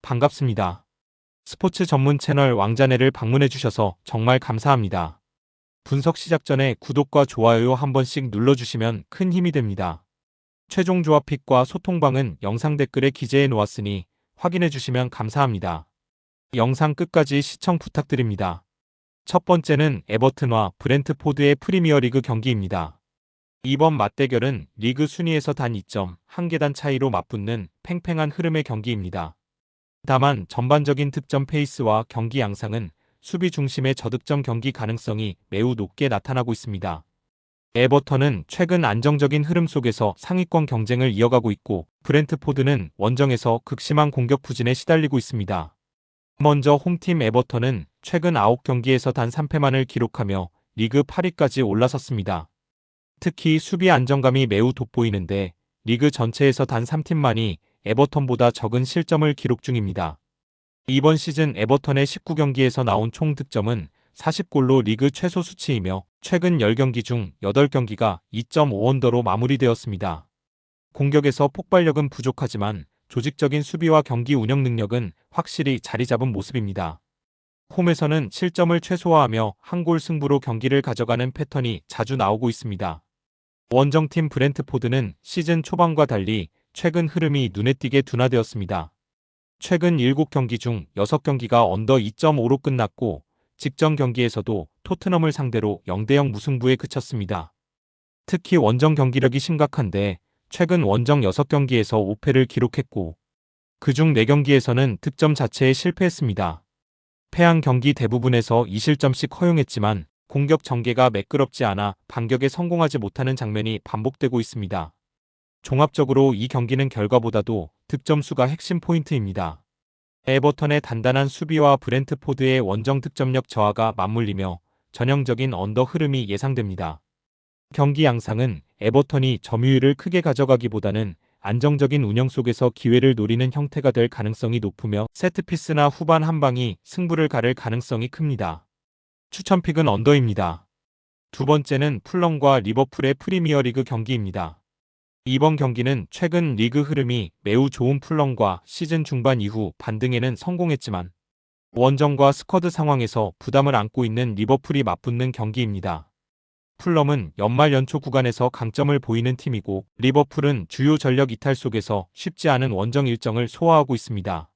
반갑습니다. 스포츠 전문 채널 왕자네를 방문해주셔서 정말 감사합니다. 분석 시작 전에 구독과 좋아요 한 번씩 눌러주시면 큰 힘이 됩니다. 최종 조합픽과 소통방은 영상 댓글에 기재해 놓았으니 확인해주시면 감사합니다. 영상 끝까지 시청 부탁드립니다. 첫 번째는 에버튼과 브렌트포드의 프리미어리그 경기입니다. 이번 맞대결은 리그 순위에서 단 2.1계단 차이로 맞붙는 팽팽한 흐름의 경기입니다. 다만 전반적인 득점 페이스와 경기 양상은 수비 중심의 저득점 경기 가능성이 매우 높게 나타나고 있습니다. 에버턴은 최근 안정적인 흐름 속에서 상위권 경쟁을 이어가고 있고 브렌트포드는 원정에서 극심한 공격 부진에 시달리고 있습니다. 먼저 홈팀 에버턴은 최근 9경기에서 단 3패만을 기록하며 리그 8위까지 올라섰습니다. 특히 수비 안정감이 매우 돋보이는데 리그 전체에서 단 3팀만이 에버턴보다 적은 실점을 기록 중입니다. 이번 시즌 에버턴의 19경기에서 나온 총 득점은 40골로 리그 최소 수치이며 최근 10경기 중 8경기가 2.5언더로 마무리되었습니다. 공격에서 폭발력은 부족하지만 조직적인 수비와 경기 운영 능력은 확실히 자리 잡은 모습입니다. 홈에서는 실점을 최소화하며 한 골 승부로 경기를 가져가는 패턴이 자주 나오고 있습니다. 원정팀 브렌트포드는 시즌 초반과 달리 최근 흐름이 눈에 띄게 둔화되었습니다. 최근 7경기 중 6경기가 언더 2.5로 끝났고 직전 경기에서도 토트넘을 상대로 0대0 무승부에 그쳤습니다. 특히 원정 경기력이 심각한데 최근 원정 6경기에서 5패를 기록했고 그중 4경기에서는 득점 자체에 실패했습니다. 패한 경기 대부분에서 2실점씩 허용했지만 공격 전개가 매끄럽지 않아 반격에 성공하지 못하는 장면이 반복되고 있습니다. 종합적으로 이 경기는 결과보다도 득점 수가 핵심 포인트입니다. 에버턴의 단단한 수비와 브렌트포드의 원정 득점력 저하가 맞물리며 전형적인 언더 흐름이 예상됩니다. 경기 양상은 에버턴이 점유율을 크게 가져가기보다는 안정적인 운영 속에서 기회를 노리는 형태가 될 가능성이 높으며 세트피스나 후반 한 방이 승부를 가를 가능성이 큽니다. 추천픽은 언더입니다. 두 번째는 풀럼과 리버풀의 프리미어리그 경기입니다. 이번 경기는 최근 리그 흐름이 매우 좋은 풀럼과 시즌 중반 이후 반등에는 성공했지만 원정과 스쿼드 상황에서 부담을 안고 있는 리버풀이 맞붙는 경기입니다. 풀럼은 연말 연초 구간에서 강점을 보이는 팀이고 리버풀은 주요 전력 이탈 속에서 쉽지 않은 원정 일정을 소화하고 있습니다.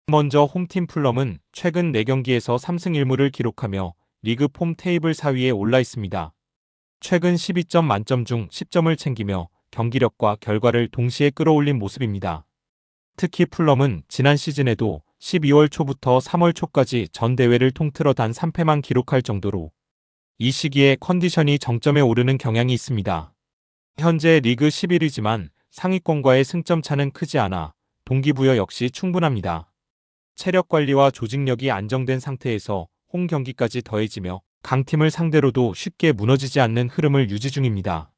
먼저 홈팀 풀럼은 최근 4경기에서 3승 1무를 기록하며 리그 폼 테이블 4위에 올라 있습니다. 최근 12점 만점 중 10점을 챙기며 경기력과 결과를 동시에 끌어올린 모습입니다. 특히 풀럼은 지난 시즌에도 12월 초부터 3월 초까지 전 대회를 통틀어 단 3패만 기록할 정도로 이 시기에 컨디션이 정점에 오르는 경향이 있습니다. 현재 리그 11위지만 상위권과의 승점 차는 크지 않아 동기부여 역시 충분합니다. 체력 관리와 조직력이 안정된 상태에서 홈 경기까지 더해지며 강팀을 상대로도 쉽게 무너지지 않는 흐름을 유지 중입니다.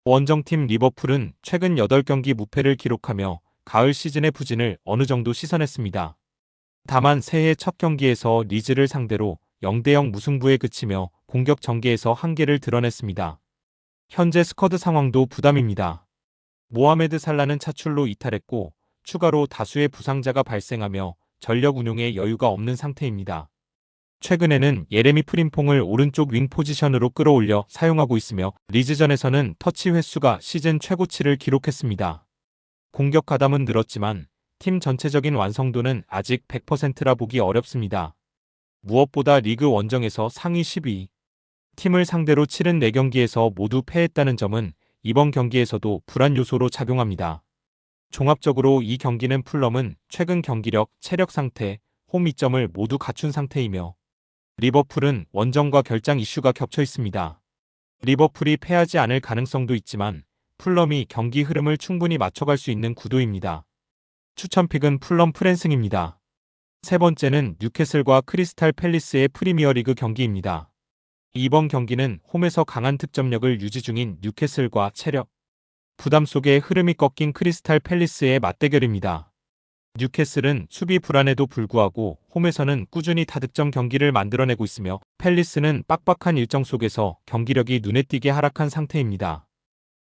원정팀 리버풀은 최근 8경기 무패를 기록하며 가을 시즌의 부진을 어느 정도 씻어냈습니다. 다만 새해 첫 경기에서 리즈를 상대로 0대0 무승부에 그치며 공격 전개에서 한계를 드러냈습니다. 현재 스쿼드 상황도 부담입니다. 모하메드 살라는 차출로 이탈했고 추가로 다수의 부상자가 발생하며 전력 운용에 여유가 없는 상태입니다. 최근에는 예레미 프림퐁을 오른쪽 윙 포지션으로 끌어올려 사용하고 있으며 리즈전에서는 터치 횟수가 시즌 최고치를 기록했습니다. 공격 가담은 늘었지만 팀 전체적인 완성도는 아직 100%라 보기 어렵습니다. 무엇보다 리그 원정에서 상위 10위 팀을 상대로 치른 4경기에서 모두 패했다는 점은 이번 경기에서도 불안 요소로 작용합니다. 종합적으로 이 경기는 풀럼은 최근 경기력, 체력 상태, 홈 이점을 모두 갖춘 상태이며 리버풀은 원정과 결장 이슈가 겹쳐 있습니다. 리버풀이 패하지 않을 가능성도 있지만 풀럼이 경기 흐름을 충분히 맞춰갈 수 있는 구도입니다. 추천픽은 풀럼 프랜승입니다. 세 번째는 뉴캐슬과 크리스탈 팰리스의 프리미어리그 경기입니다. 이번 경기는 홈에서 강한 득점력을 유지 중인 뉴캐슬과 체력, 부담 속에 흐름이 꺾인 크리스탈 팰리스의 맞대결입니다. 뉴캐슬은 수비 불안에도 불구하고 홈에서는 꾸준히 다득점 경기를 만들어내고 있으며 팰리스는 빡빡한 일정 속에서 경기력이 눈에 띄게 하락한 상태입니다.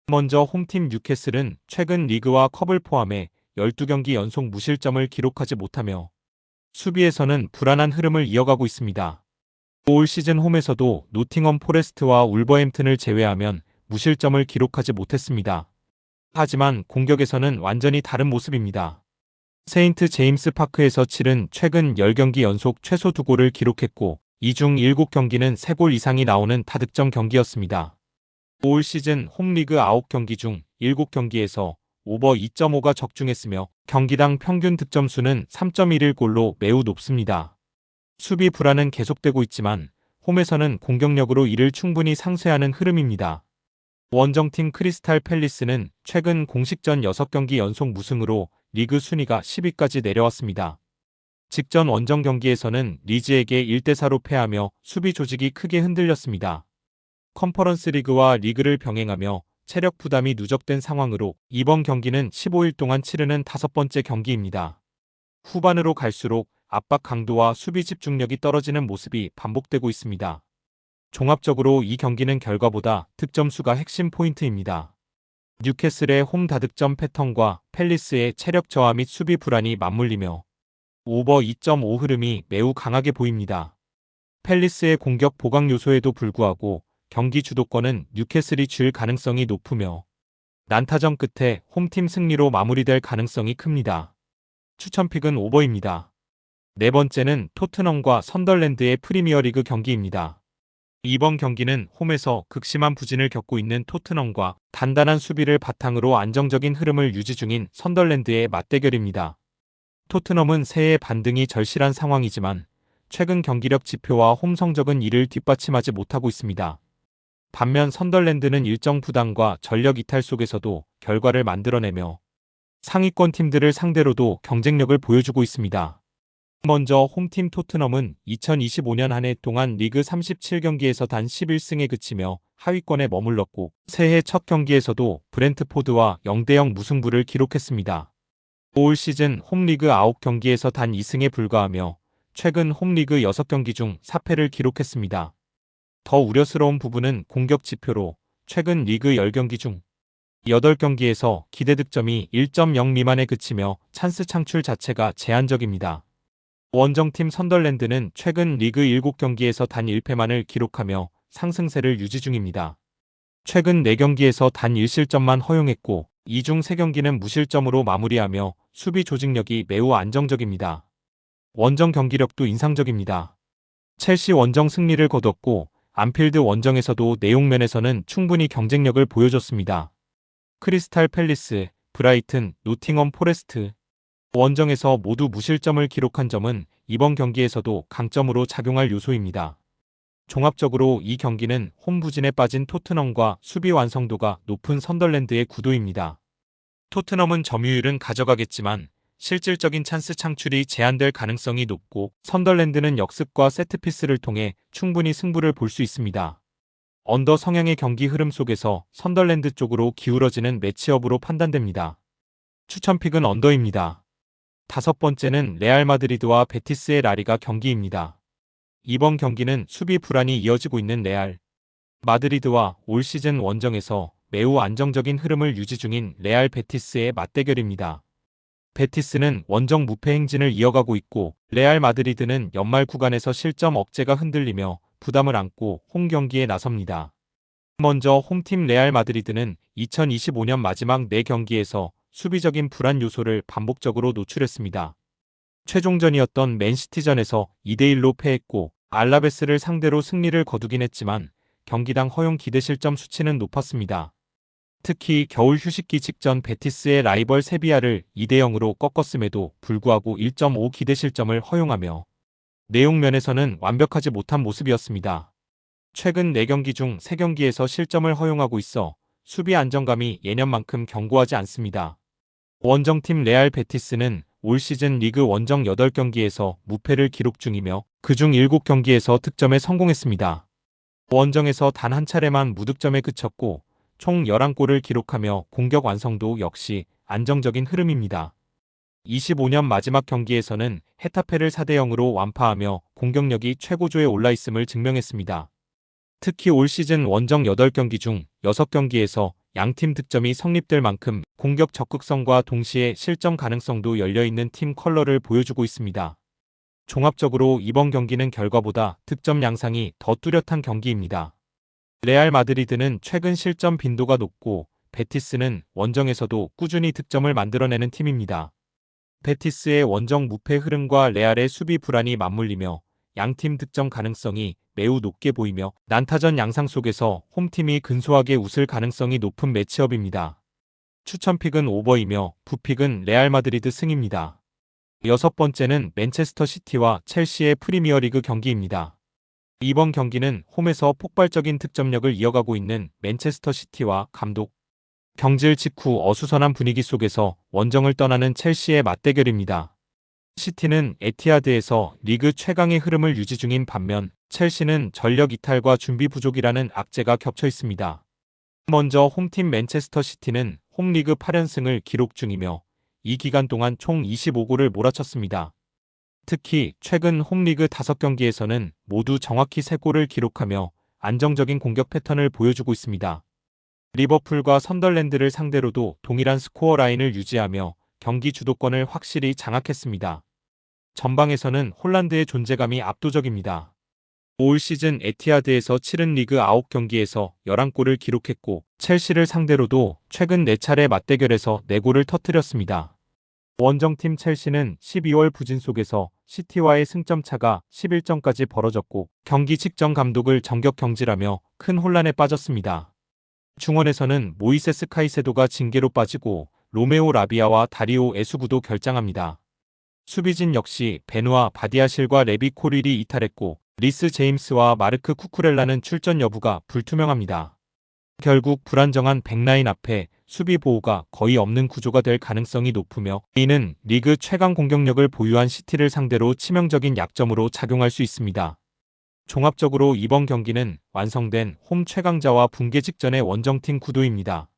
먼저 홈팀 뉴캐슬은 최근 리그와 컵을 포함해 12경기 연속 무실점을 기록하지 못하며 수비에서는 불안한 흐름을 이어가고 있습니다. 올 시즌 홈에서도 노팅엄 포레스트와 울버햄튼을 제외하면 무실점을 기록하지 못했습니다. 하지만 공격에서는 완전히 다른 모습입니다. 세인트 제임스 파크에서 치른 최근 10경기 연속 최소 2골을 기록했고 이 중 7경기는 3골 이상이 나오는 다득점 경기였습니다. 올 시즌 홈리그 9경기 중 7경기에서 오버 2.5가 적중했으며 경기당 평균 득점수는 3.11골로 매우 높습니다. 수비 불안은 계속되고 있지만 홈에서는 공격력으로 이를 충분히 상쇄하는 흐름입니다. 원정팀 크리스탈 팰리스는 최근 공식전 6경기 연속 무승으로 리그 순위가 10위까지 내려왔습니다. 직전 원정 경기에서는 리즈에게 1대4로 패하며 수비 조직이 크게 흔들렸습니다. 컨퍼런스 리그와 리그를 병행하며 체력 부담이 누적된 상황으로 이번 경기는 15일 동안 치르는 5번째 경기입니다. 후반으로 갈수록 압박 강도와 수비 집중력이 떨어지는 모습이 반복되고 있습니다. 종합적으로 이 경기는 결과보다 득점수가 핵심 포인트입니다. 뉴캐슬의 홈 다득점 패턴과 팰리스의 체력 저하 및 수비 불안이 맞물리며 오버 2.5 흐름이 매우 강하게 보입니다. 팰리스의 공격 보강 요소에도 불구하고 경기 주도권은 뉴캐슬이 쥘 가능성이 높으며 난타전 끝에 홈팀 승리로 마무리될 가능성이 큽니다. 추천픽은 오버입니다. 네 번째는 토트넘과 선덜랜드의 프리미어리그 경기입니다. 이번 경기는 홈에서 극심한 부진을 겪고 있는 토트넘과 단단한 수비를 바탕으로 안정적인 흐름을 유지 중인 선덜랜드의 맞대결입니다. 토트넘은 새해 반등이 절실한 상황이지만 최근 경기력 지표와 홈 성적은 이를 뒷받침하지 못하고 있습니다. 반면 선덜랜드는 일정 부담과 전력 이탈 속에서도 결과를 만들어내며 상위권 팀들을 상대로도 경쟁력을 보여주고 있습니다. 먼저 홈팀 토트넘은 2025년 한 해 동안 리그 37경기에서 단 11승에 그치며 하위권에 머물렀고 새해 첫 경기에서도 브렌트포드와 0대0 무승부를 기록했습니다. 올 시즌 홈리그 9경기에서 단 2승에 불과하며 최근 홈리그 6경기 중 4패를 기록했습니다. 더 우려스러운 부분은 공격 지표로 최근 리그 10경기 중 8경기에서 기대 득점이 1.0 미만에 그치며 찬스 창출 자체가 제한적입니다. 원정팀 선덜랜드는 최근 리그 7경기에서 단 1패만을 기록하며 상승세를 유지 중입니다. 최근 4경기에서 단 1실점만 허용했고 이 중 3경기는 무실점으로 마무리하며 수비 조직력이 매우 안정적입니다. 원정 경기력도 인상적입니다. 첼시 원정 승리를 거뒀고 안필드 원정에서도 내용 면에서는 충분히 경쟁력을 보여줬습니다. 크리스탈 팰리스, 브라이튼, 노팅엄 포레스트 원정에서 모두 무실점을 기록한 점은 이번 경기에서도 강점으로 작용할 요소입니다. 종합적으로 이 경기는 홈 부진에 빠진 토트넘과 수비 완성도가 높은 선덜랜드의 구도입니다. 토트넘은 점유율은 가져가겠지만 실질적인 찬스 창출이 제한될 가능성이 높고 선덜랜드는 역습과 세트피스를 통해 충분히 승부를 볼 수 있습니다. 언더 성향의 경기 흐름 속에서 선덜랜드 쪽으로 기울어지는 매치업으로 판단됩니다. 추천픽은 언더입니다. 다섯 번째는 레알 마드리드와 베티스의 라리가 경기입니다. 이번 경기는 수비 불안이 이어지고 있는 레알 마드리드와 올 시즌 원정에서 매우 안정적인 흐름을 유지 중인 레알 베티스의 맞대결입니다. 베티스는 원정 무패 행진을 이어가고 있고 레알 마드리드는 연말 구간에서 실점 억제가 흔들리며 부담을 안고 홈 경기에 나섭니다. 먼저 홈팀 레알 마드리드는 2025년 마지막 4경기에서 수비적인 불안 요소를 반복적으로 노출했습니다. 최종전이었던 맨시티전에서 2대1로 패했고 알라베스를 상대로 승리를 거두긴 했지만 경기당 허용 기대 실점 수치는 높았습니다. 특히 겨울 휴식기 직전 베티스의 라이벌 세비야를 2대0으로 꺾었음에도 불구하고 1.5 기대 실점을 허용하며 내용 면에서는 완벽하지 못한 모습이었습니다. 최근 4경기 중 3경기에서 실점을 허용하고 있어 수비 안정감이 예년만큼 견고하지 않습니다. 원정팀 레알 베티스는 올 시즌 리그 원정 8경기에서 무패를 기록 중이며 그중 7경기에서 득점에 성공했습니다. 원정에서 단 한 차례만 무득점에 그쳤고 총 11골을 기록하며 공격 완성도 역시 안정적인 흐름입니다. 25년 마지막 경기에서는 헤타페를 4대0으로 완파하며 공격력이 최고조에 올라있음을 증명했습니다. 특히 올 시즌 원정 8경기 중 6경기에서 양팀 득점이 성립될 만큼 공격 적극성과 동시에 실점 가능성도 열려있는 팀 컬러를 보여주고 있습니다. 종합적으로 이번 경기는 결과보다 득점 양상이 더 뚜렷한 경기입니다. 레알 마드리드는 최근 실점 빈도가 높고 베티스는 원정에서도 꾸준히 득점을 만들어내는 팀입니다. 베티스의 원정 무패 흐름과 레알의 수비 불안이 맞물리며 양팀 득점 가능성이 매우 높게 보이며 난타전 양상 속에서 홈팀이 근소하게 웃을 가능성이 높은 매치업입니다. 추천픽은 오버이며 부픽은 레알 마드리드 승입니다. 여섯 번째는 맨체스터 시티와 첼시의 프리미어리그 경기입니다. 이번 경기는 홈에서 폭발적인 득점력을 이어가고 있는 맨체스터 시티와 감독 경질 직후 어수선한 분위기 속에서 원정을 떠나는 첼시의 맞대결입니다. 시티는 에티하드에서 리그 최강의 흐름을 유지 중인 반면 첼시는 전력 이탈과 준비 부족이라는 악재가 겹쳐 있습니다. 먼저 홈팀 맨체스터 시티는 홈리그 8연승을 기록 중이며 이 기간 동안 총 25골을 몰아쳤습니다. 특히 최근 홈리그 5경기에서는 모두 정확히 3골을 기록하며 안정적인 공격 패턴을 보여주고 있습니다. 리버풀과 선덜랜드를 상대로도 동일한 스코어 라인을 유지하며 경기 주도권을 확실히 장악했습니다. 전방에서는 홀란드의 존재감이 압도적입니다. 올 시즌 에티하드에서 치른 리그 9경기에서 11골을 기록했고 첼시를 상대로도 최근 4차례 맞대결에서 4골을 터뜨렸습니다. 원정팀 첼시는 12월 부진 속에서 시티와의 승점 차가 11점까지 벌어졌고 경기 직전 감독을 전격 경질하며 큰 혼란에 빠졌습니다. 중원에서는 모이세스 카이세도가 징계로 빠지고 로메오 라비아와 다리오 에수구도 결장합니다. 수비진 역시 베누아 바디아실과 레비 코릴이 이탈했고 리스 제임스와 마르크 쿠쿠렐라는 출전 여부가 불투명합니다. 결국 불안정한 백라인 앞에 수비 보호가 거의 없는 구조가 될 가능성이 높으며 이는 리그 최강 공격력을 보유한 시티를 상대로 치명적인 약점으로 작용할 수 있습니다. 종합적으로 이번 경기는 완성된 홈 최강자와 붕괴 직전의 원정팀 구도입니다.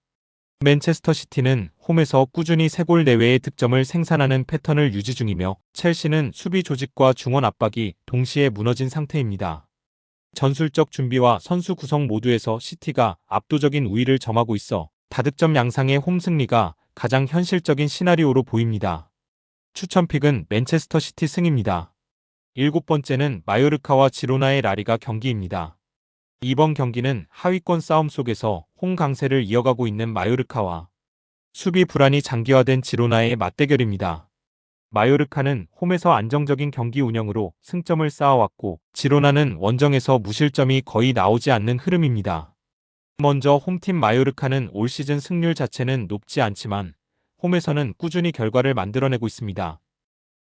맨체스터 시티는 홈에서 꾸준히 3골 내외의 득점을 생산하는 패턴을 유지 중이며 첼시는 수비 조직과 중원 압박이 동시에 무너진 상태입니다. 전술적 준비와 선수 구성 모두에서 시티가 압도적인 우위를 점하고 있어 다득점 양상의 홈 승리가 가장 현실적인 시나리오로 보입니다. 추천픽은 맨체스터 시티 승입니다. 일곱 번째는 마요르카와 지로나의 라리가 경기입니다. 이번 경기는 하위권 싸움 속에서 홈 강세를 이어가고 있는 마요르카와 수비 불안이 장기화된 지로나의 맞대결입니다. 마요르카는 홈에서 안정적인 경기 운영으로 승점을 쌓아왔고 지로나는 원정에서 무실점이 거의 나오지 않는 흐름입니다. 먼저 홈팀 마요르카는 올 시즌 승률 자체는 높지 않지만 홈에서는 꾸준히 결과를 만들어내고 있습니다.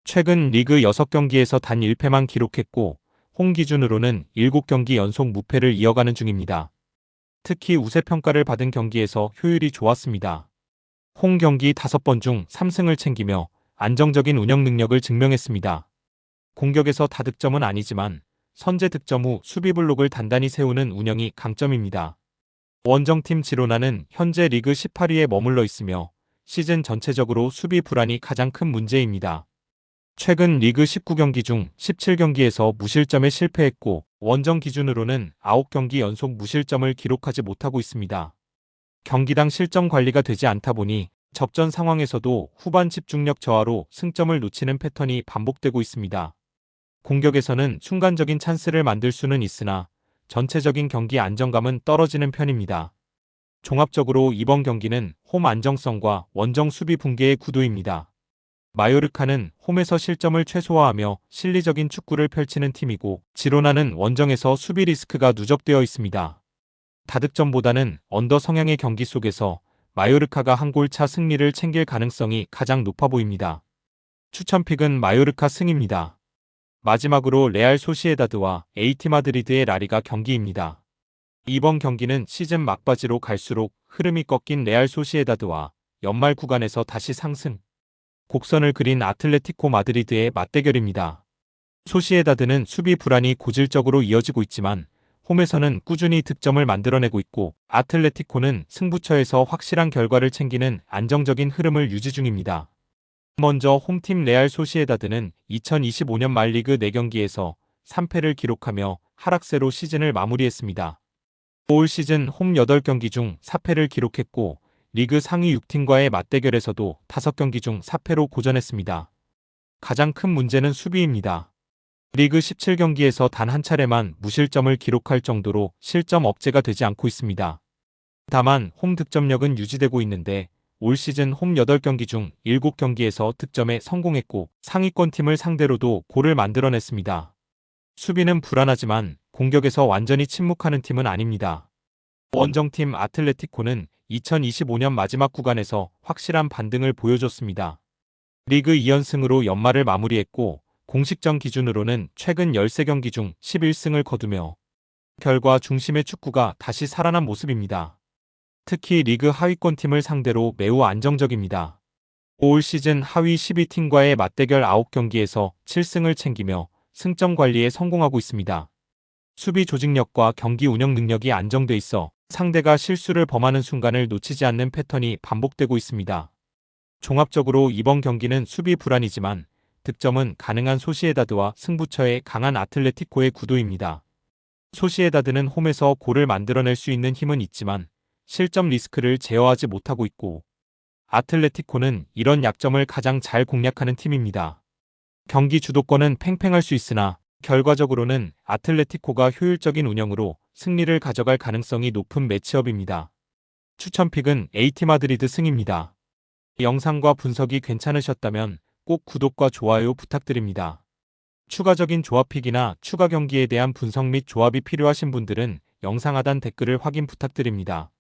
최근 리그 6경기에서 단 1패만 기록했고 홈 기준으로는 7경기 연속 무패를 이어가는 중입니다. 특히 우세평가를 받은 경기에서 효율이 좋았습니다. 홈 경기 5번 중 3승을 챙기며 안정적인 운영 능력을 증명했습니다. 공격에서 다득점은 아니지만 선제 득점 후 수비 블록을 단단히 세우는 운영이 강점입니다. 원정팀 지로나는 현재 리그 18위에 머물러 있으며 시즌 전체적으로 수비 불안이 가장 큰 문제입니다. 최근 리그 19경기 중 17경기에서 무실점에 실패했고 원정 기준으로는 9경기 연속 무실점을 기록하지 못하고 있습니다. 경기당 실점 관리가 되지 않다 보니 접전 상황에서도 후반 집중력 저하로 승점을 놓치는 패턴이 반복되고 있습니다. 공격에서는 순간적인 찬스를 만들 수는 있으나 전체적인 경기 안정감은 떨어지는 편입니다. 종합적으로 이번 경기는 홈 안정성과 원정 수비 붕괴의 구도입니다. 마요르카는 홈에서 실점을 최소화하며 실리적인 축구를 펼치는 팀이고 지로나는 원정에서 수비 리스크가 누적되어 있습니다. 다득점보다는 언더 성향의 경기 속에서 마요르카가 한 골 차 승리를 챙길 가능성이 가장 높아 보입니다. 추천픽은 마요르카 승입니다. 마지막으로 레알 소시에다드와 에이티 마드리드의 라리가 경기입니다. 이번 경기는 시즌 막바지로 갈수록 흐름이 꺾인 레알 소시에다드와 연말 구간에서 다시 상승 곡선을 그린 아틀레티코 마드리드의 맞대결입니다. 소시에다드는 수비 불안이 고질적으로 이어지고 있지만 홈에서는 꾸준히 득점을 만들어내고 있고 아틀레티코는 승부처에서 확실한 결과를 챙기는 안정적인 흐름을 유지 중입니다. 먼저 홈팀 레알 소시에다드는 2025년 말 리그 4경기에서 3패를 기록하며 하락세로 시즌을 마무리했습니다. 올 시즌 홈 8경기 중 4패를 기록했고 리그 상위 6팀과의 맞대결에서도 5경기 중 4패로 고전했습니다. 가장 큰 문제는 수비입니다. 리그 17경기에서 단 한 차례만 무실점을 기록할 정도로 실점 억제가 되지 않고 있습니다. 다만 홈 득점력은 유지되고 있는데 올 시즌 홈 8경기 중 7경기에서 득점에 성공했고 상위권 팀을 상대로도 골을 만들어냈습니다. 수비는 불안하지만 공격에서 완전히 침묵하는 팀은 아닙니다. 원정팀 아틀레티코는 2025년 마지막 구간에서 확실한 반등을 보여줬습니다. 리그 2연승으로 연말을 마무리했고 공식전 기준으로는 최근 13경기 중 11승을 거두며 결과 중심의 축구가 다시 살아난 모습입니다. 특히 리그 하위권 팀을 상대로 매우 안정적입니다. 올 시즌 하위 12팀과의 맞대결 9경기에서 7승을 챙기며 승점 관리에 성공하고 있습니다. 수비 조직력과 경기 운영 능력이 안정돼 있어 상대가 실수를 범하는 순간을 놓치지 않는 패턴이 반복되고 있습니다. 종합적으로 이번 경기는 수비 불안이지만 득점은 가능한 소시에다드와 승부처의 강한 아틀레티코의 구도입니다. 소시에다드는 홈에서 골을 만들어낼 수 있는 힘은 있지만 실점 리스크를 제어하지 못하고 있고 아틀레티코는 이런 약점을 가장 잘 공략하는 팀입니다. 경기 주도권은 팽팽할 수 있으나 결과적으로는 아틀레티코가 효율적인 운영으로 승리를 가져갈 가능성이 높은 매치업입니다. 추천픽은 AT 마드리드 승입니다. 영상과 분석이 괜찮으셨다면 꼭 구독과 좋아요 부탁드립니다. 추가적인 조합픽이나 추가 경기에 대한 분석 및 조합이 필요하신 분들은 영상 하단 댓글을 확인 부탁드립니다.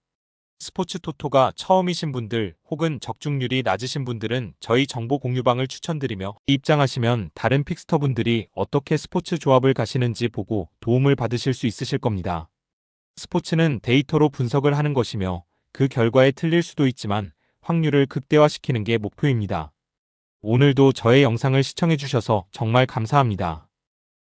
스포츠 토토가 처음이신 분들 혹은 적중률이 낮으신 분들은 저희 정보 공유방을 추천드리며 입장하시면 다른 픽스터분들이 어떻게 스포츠 조합을 가시는지 보고 도움을 받으실 수 있으실 겁니다. 스포츠는 데이터로 분석을 하는 것이며 그 결과에 틀릴 수도 있지만 확률을 극대화시키는 게 목표입니다. 오늘도 저의 영상을 시청해주셔서 정말 감사합니다.